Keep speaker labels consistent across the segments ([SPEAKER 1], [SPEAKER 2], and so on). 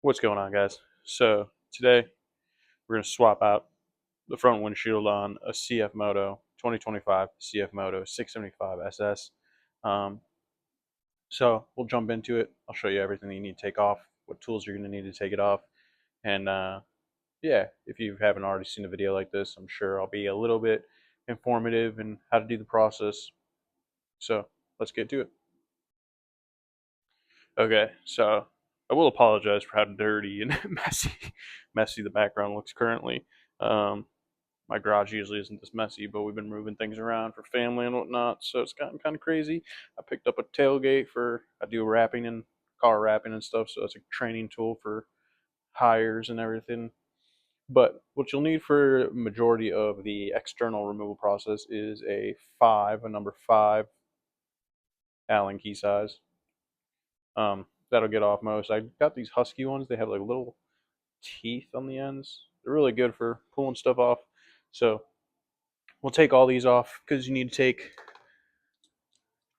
[SPEAKER 1] What's going on, guys? So today we're going to swap out the front windshield on a CFMOTO 2025 CFMOTO 675SS. Um, so we'll jump into it. I'll show you everything that you need to take off, what tools you're going to need to take it off, and yeah, if you haven't already seen a video like this, I'm sure I'll be a little bit informative in how to do the process. So let's get to it. Okay, so I will apologize for how dirty and messy the background looks currently. Um, my garage usually isn't this messy, but we've been moving things around for family and whatnot, so it's gotten kind of crazy. I picked up a tailgate I do wrapping and car wrapping and stuff, so it's a training tool for hires and everything. But what you'll need for majority of the external removal process is a number 5 Allen key size. That'll get off most. I got these Husky ones. They have like little teeth on the ends. They're really good for pulling stuff off. So we'll take all these off because you need to take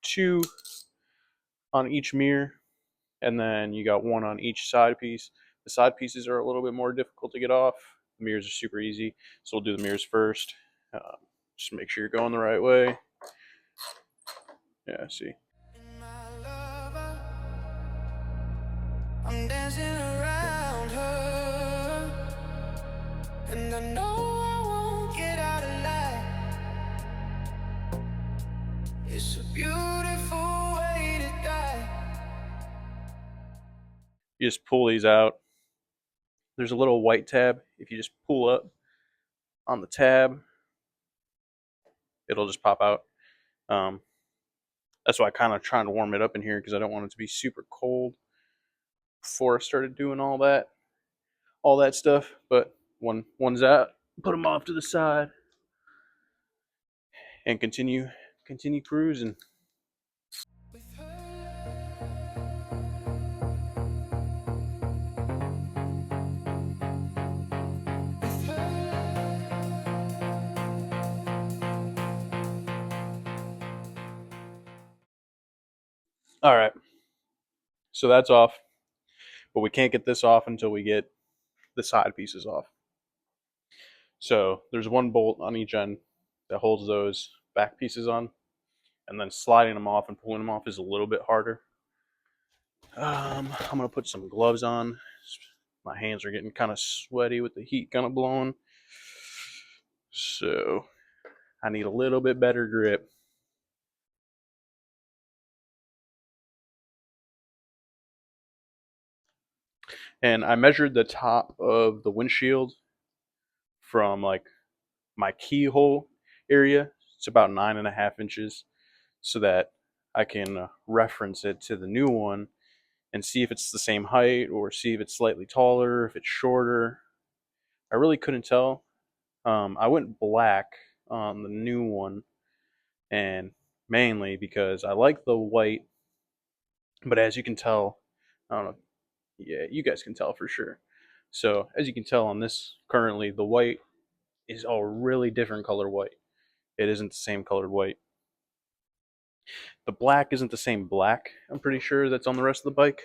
[SPEAKER 1] 2 on each mirror, and then you got 1 on each side piece. The side pieces are a little bit more difficult to get off. The mirrors are super easy, so we'll do the mirrors first. Just make sure you're going the right way. Yeah, see. I'm dancing around her, and I know I won't get out alive. It's a beautiful way to die. You just pull these out. There's a little white tab. If you just pull up on the tab, it'll just pop out. That's why I kind of trying to warm it up in here because I don't want it to be super cold before I started doing all that stuff. But one's out, put them off to the side, and continue cruising. All right, so that's off, but we can't get this off until we get the side pieces off. So there's 1 bolt on each end that holds those back pieces on, and then sliding them off and pulling them off is a little bit harder. I'm gonna put some gloves on. My hands are getting kind of sweaty with the heat kind of blowing, so I need a little bit better grip. And I measured the top of the windshield from like my keyhole area. It's about 9.5 inches, so that I can reference it to the new one and see if it's the same height or see if it's slightly taller, if it's shorter. I really couldn't tell. I went black on the new one, and mainly because I like the white, but as you can tell, I don't know, yeah, you guys can tell for sure. So as you can tell on this currently, the white is a really different color white. It isn't the same colored white. The black isn't the same black, I'm pretty sure, that's on the rest of the bike.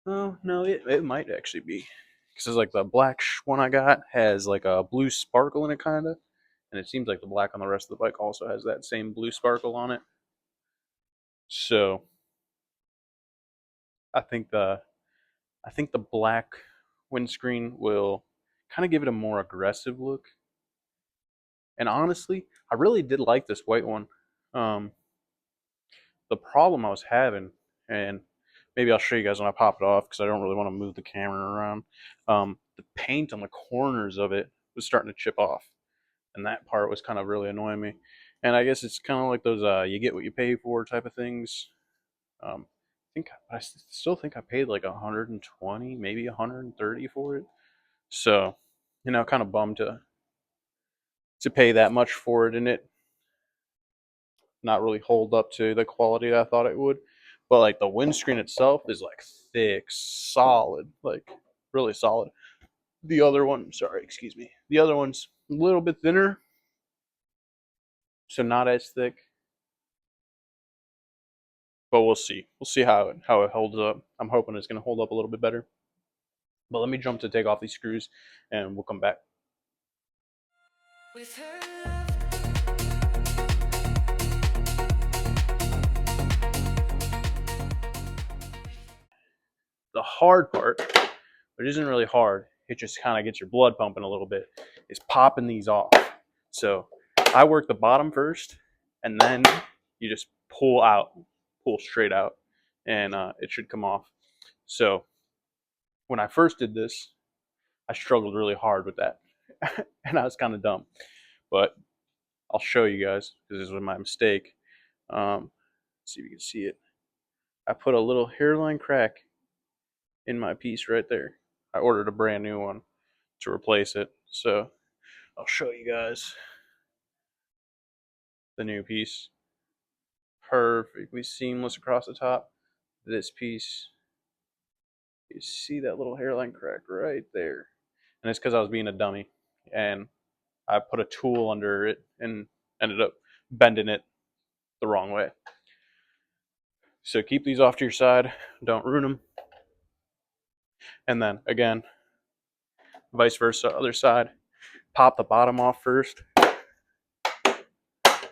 [SPEAKER 1] Oh, no, it might actually be. Because like the black one I got has like a blue sparkle in it, kind of. And it seems like the black on the rest of the bike also has that same blue sparkle on it. So I think the black windscreen will kind of give it a more aggressive look. And honestly, I really did like this white one. The problem I was having, and maybe I'll show you guys when I pop it off because I don't really want to move the camera around. The paint on the corners of it was starting to chip off, and that part was kind of really annoying me. And I guess it's kind of like those you get what you pay for type of things. I still think I paid like 120, maybe 130 for it. So, kind of bummed to pay that much for it, and it not really hold up to the quality that I thought it would. But like the windscreen itself is like thick, solid, like really solid. The other one, sorry, excuse me. The other one's a little bit thinner, so not as thick. But we'll see. We'll see how it holds up. I'm hoping it's going to hold up a little bit better. But let me jump to take off these screws and we'll come back. With her the hard part, but it isn't really hard, it just kind of gets your blood pumping a little bit, is popping these off. So I work the bottom first, and then you just pull straight out, and it should come off. So when I first did this, I struggled really hard with that, and I was kind of dumb. But I'll show you guys, because this was my mistake. Let's see if you can see it. I put a little hairline crack in my piece right there. I ordered a brand new one to replace it. So I'll show you guys the new piece. Perfectly seamless across the top. This piece, you see that little hairline crack right there. And it's because I was being a dummy. And I put a tool under it and ended up bending it the wrong way. So keep these off to your side. Don't ruin them. And then, again, vice versa, other side. Pop the bottom off first.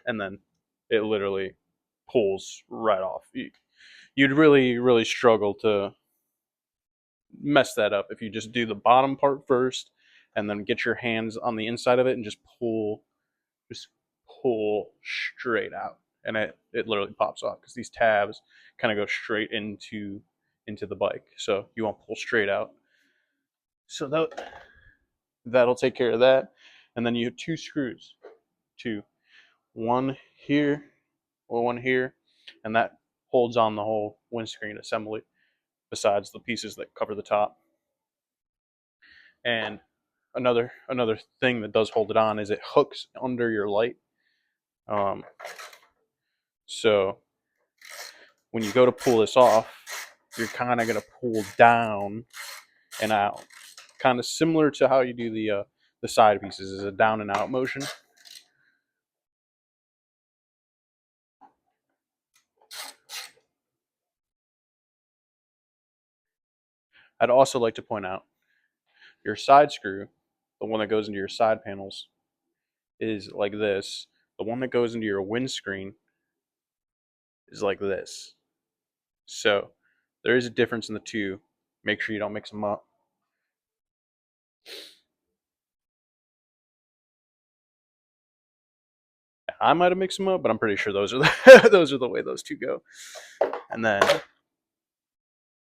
[SPEAKER 1] And then it literally pulls right off. You'd really, really struggle to mess that up if you just do the bottom part first and then get your hands on the inside of it and just pull straight out, and it literally pops off because these tabs kind of go straight into the bike, so you want to pull straight out. So that'll take care of that. And then you have two screws, one here or one here, and that holds on the whole windscreen assembly besides the pieces that cover the top. And another thing that does hold it on is it hooks under your light. So when you go to pull this off, you're kind of going to pull down and out, kind of similar to how you do the side pieces, is a down and out motion. I'd also like to point out your side screw, the one that goes into your side panels, is like this. The one that goes into your windscreen is like this. So there is a difference in the two. Make sure you don't mix them up. I might have mixed them up, but I'm pretty sure those are those are the way those two go. And then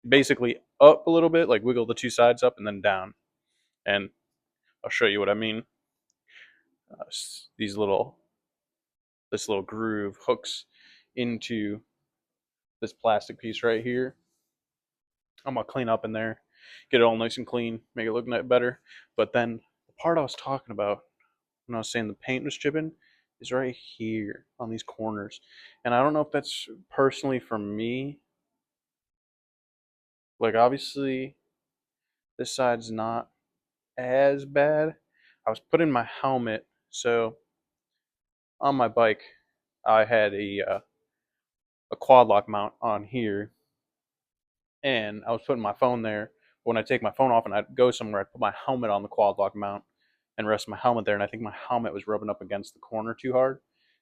[SPEAKER 1] basically up a little bit, like wiggle the two sides up and then down. And I'll show you what I mean. This little groove hooks into this plastic piece right here. I'm gonna clean up in there, get it all nice and clean, make it look better. But then the part I was talking about when I was saying the paint was chipping is right here on these corners. And I don't know if that's personally for me. Like, obviously this side's not as bad. I was putting my helmet, so on my bike I had a quad lock mount on here, and I was putting my phone there. When I take my phone off and I go somewhere, I put my helmet on the quad lock mount and rest my helmet there, and I think my helmet was rubbing up against the corner too hard.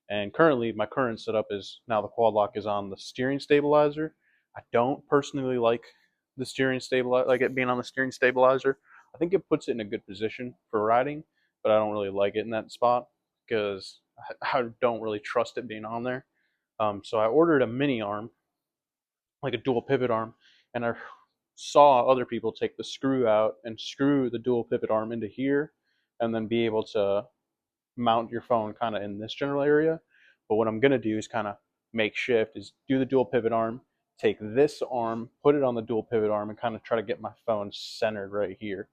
[SPEAKER 1] And currently, my current setup is now the quad lock is on the steering stabilizer. I don't personally like the steering stabilizer, like it being on the steering stabilizer. I think it puts it in a good position for riding, but I don't really like it in that spot because I don't really trust it being on there. So I ordered a mini arm, like a dual pivot arm, and I saw other people take the screw out and screw the dual pivot arm into here, and then be able to mount your phone kind of in this general area. But what I'm going to do is kind of makeshift is do the dual pivot arm, take this arm, put it on the dual pivot arm, and kind of try to get my phone centered right here,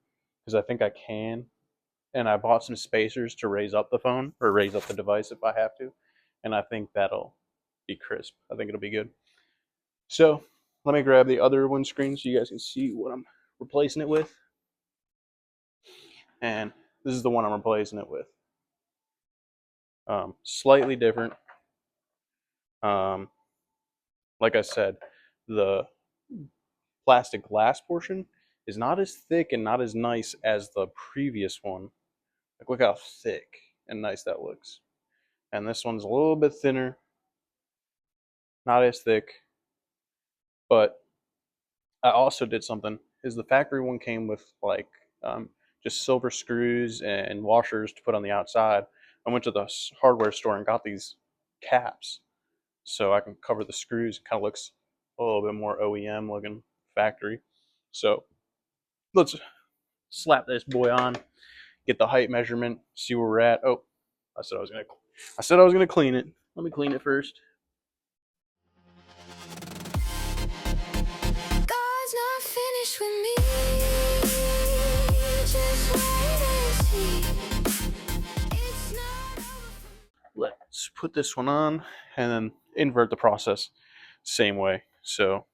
[SPEAKER 1] because I think I can. And I bought some spacers to raise up the phone, or raise up the device if I have to, and I think that'll be crisp. I think it'll be good. So let me grab the other windscreen so you guys can see what I'm replacing it with. And this is the one I'm replacing it with. Slightly different. Like I said, the plastic glass portion is not as thick and not as nice as the previous one. Like, look how thick and nice that looks. And this one's a little bit thinner, not as thick. But I also did something. Is the factory one came with like just silver screws and washers to put on the outside. I went to the hardware store and got these caps so I can cover the screws. It kind of looks a little bit more OEM looking factory. So let's slap this boy on, get the height measurement, see where we're at. Oh, I said I was gonna clean it. Let me clean it first. God's not finished with me. Just wait and see. It's not over. Let's put this one on and then invert the process same way. So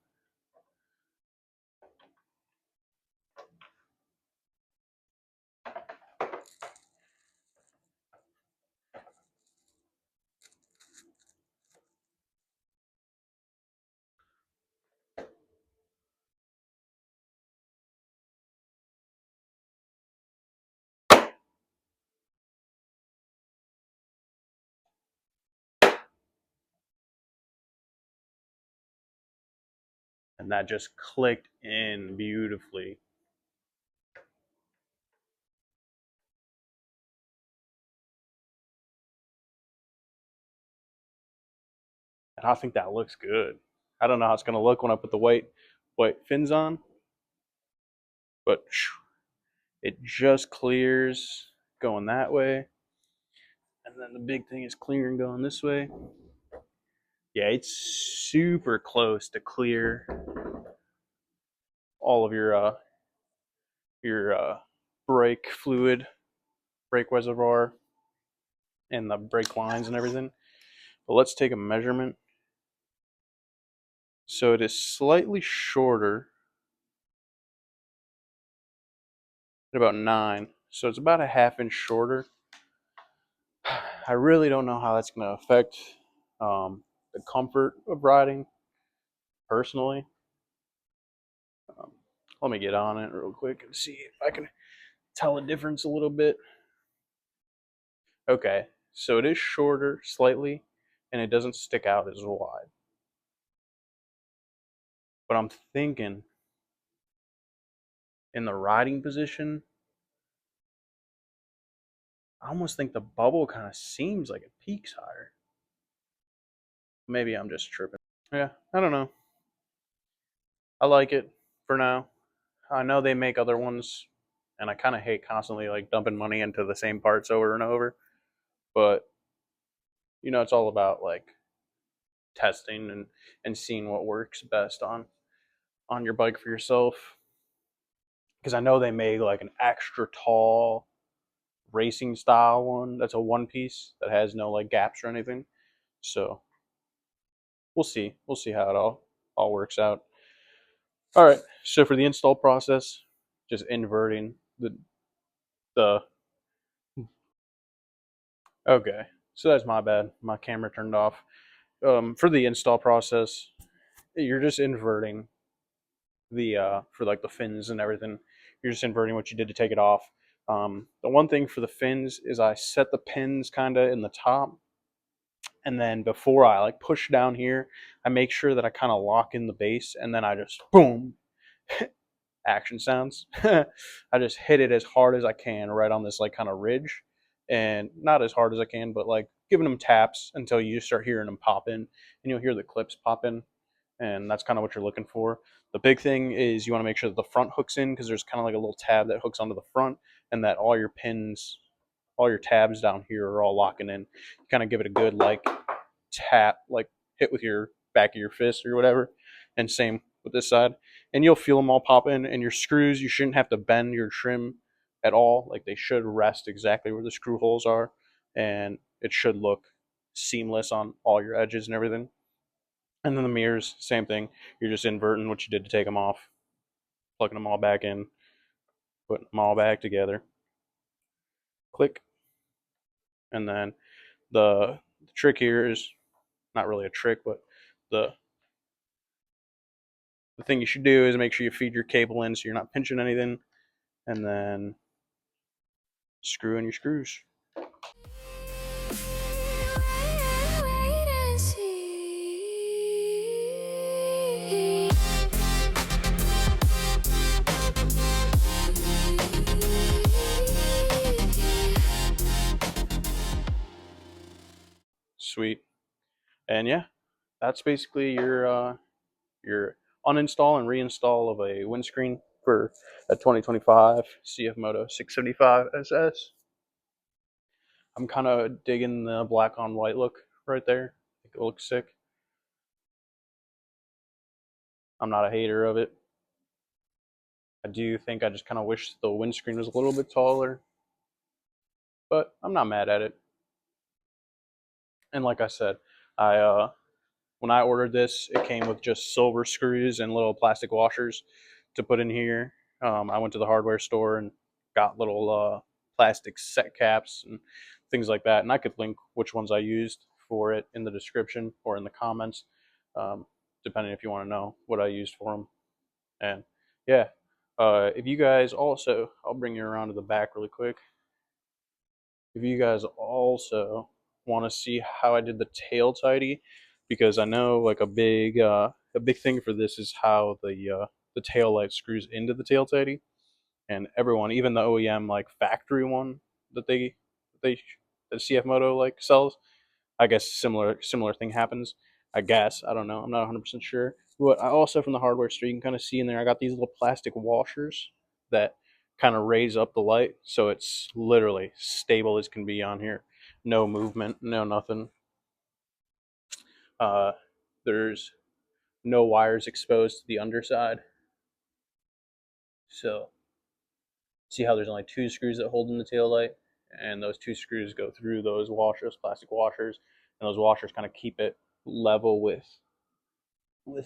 [SPEAKER 1] and that just clicked in beautifully. And I think that looks good. I don't know how it's going to look when I put the white fins on, but it just clears going that way. And then the big thing is clearing going this way. Yeah, it's super close to clear all of your brake fluid, brake reservoir, and the brake lines and everything. But let's take a measurement. So it is slightly shorter at about 9. So it's about a ½ inch shorter. I really don't know how that's going to affect the comfort of riding personally. Let me get on it real quick and see if I can tell a difference a little bit. Okay, so it is shorter slightly, and it doesn't stick out as wide. But I'm thinking in the riding position, I almost think the bubble kind of seems like it peaks higher. Maybe I'm just tripping. Yeah, I don't know. I like it for now. I know they make other ones, and I kind of hate constantly like dumping money into the same parts over and over. But it's all about like testing and seeing what works best on your bike for yourself. Because I know they make like an extra tall racing style one that's a one piece that has no like gaps or anything. So we'll see. We'll see how it all works out. All right. So for the install process, just inverting the okay. So that's my bad. My camera turned off. For the install process, you're just inverting the for like the fins and everything. You're just inverting what you did to take it off. The one thing for the fins is I set the pins kind of in the top, and then before I like push down here, I make sure that I kind of lock in the base, and then I just boom, action sounds. I just hit it as hard as I can right on this like kind of ridge, and not as hard as I can, but like giving them taps until you start hearing them pop in, and you'll hear the clips pop in, and that's kind of what you're looking for. The big thing is you want to make sure that the front hooks in, because there's kind of like a little tab that hooks onto the front, and that all your pins, all your tabs down here are all locking in. You kind of give it a good like tap, like hit with your back of your fist or whatever, and same with this side, and you'll feel them all pop in. And your screws, you shouldn't have to bend your trim at all. Like they should rest exactly where the screw holes are, and it should look seamless on all your edges and everything. And then the mirrors, same thing. You're just inverting what you did to take them off, plugging them all back in, putting them all back together. Click. And then the trick here is not really a trick, but the the thing you should do is make sure you feed your cable in so you're not pinching anything, and then screw in your screws. Sweet. And yeah, that's basically your uninstall and reinstall of a windscreen for a 2025 CFMOTO 675SS. I'm kind of digging the black on white look right there. I think it looks sick. I'm not a hater of it. I do think I just kind of wish the windscreen was a little bit taller, but I'm not mad at it. And like I said, I when I ordered this, it came with just silver screws and little plastic washers to put in here. I went to the hardware store and got little plastic set caps and things like that. And I could link which ones I used for it in the description or in the comments, depending if you want to know what I used for them. And yeah, if you guys also, I'll bring you around to the back really quick. If you guys also want to see how I did the tail tidy, because I know like a big thing for this is how the tail light screws into the tail tidy, and everyone, even the OEM like factory one that they that CFMOTO like sells, I guess similar thing happens. I guess I don't know. I'm not 100% sure. But I also from the hardware store you can kind of see in there. I got these little plastic washers that kind of raise up the light, so it's literally stable as can be on here. No movement, no nothing. Uh, there's no wires exposed to the underside. So see how there's only two screws that hold in the tail light, and those two screws go through those washers, plastic washers, and those washers kind of keep it level with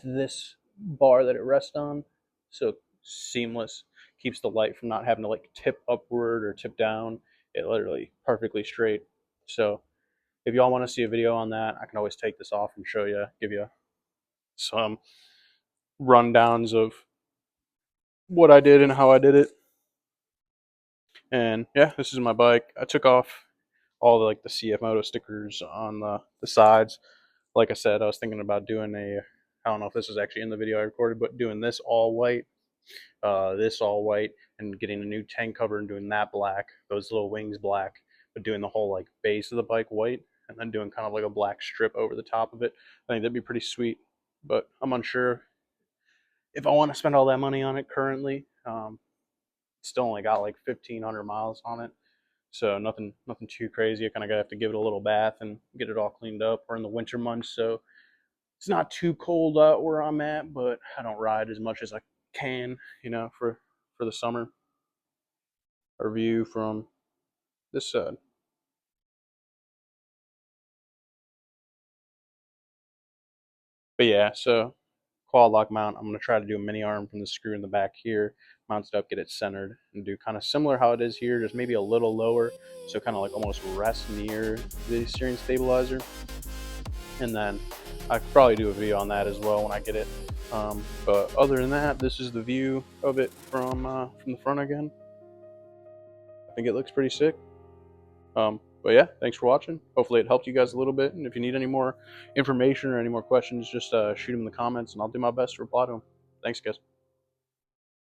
[SPEAKER 1] this bar that it rests on, so seamless, keeps the light from not having to like tip upward or tip down. It literally perfectly straight. So if y'all want to see a video on that, I can always take this off and show you, give you some rundowns of what I did and how I did it. And yeah, this is my bike. I took off all the like the CFMOTO stickers on the sides. Like I said, I was thinking about doing I don't know if this is actually in the video I recorded, but doing this all white, and getting a new tank cover and doing that black, those little wings black, but doing the whole like base of the bike white, and then doing kind of like a black strip over the top of it. I think that'd be pretty sweet, but I'm unsure if I want to spend all that money on it currently. Still only got like 1,500 miles on it, so nothing too crazy. I kind of gotta have to give it a little bath and get it all cleaned up. We're in the winter months, so it's not too cold out where I'm at, but I don't ride as much as I can, for the summer. A view from this side. But yeah, so quad lock mount. I'm gonna try to do a mini arm from the screw in the back here, mount it up, get it centered, and do kind of similar how it is here, just maybe a little lower, so kind of like almost rest near the steering stabilizer. And then I could probably do a video on that as well when I get it. But other than that, this is the view of it from the front again. I think it looks pretty sick. But yeah, thanks for watching. Hopefully it helped you guys a little bit. And if you need any more information or any more questions, just shoot them in the comments and I'll do my best to reply to them. Thanks, guys.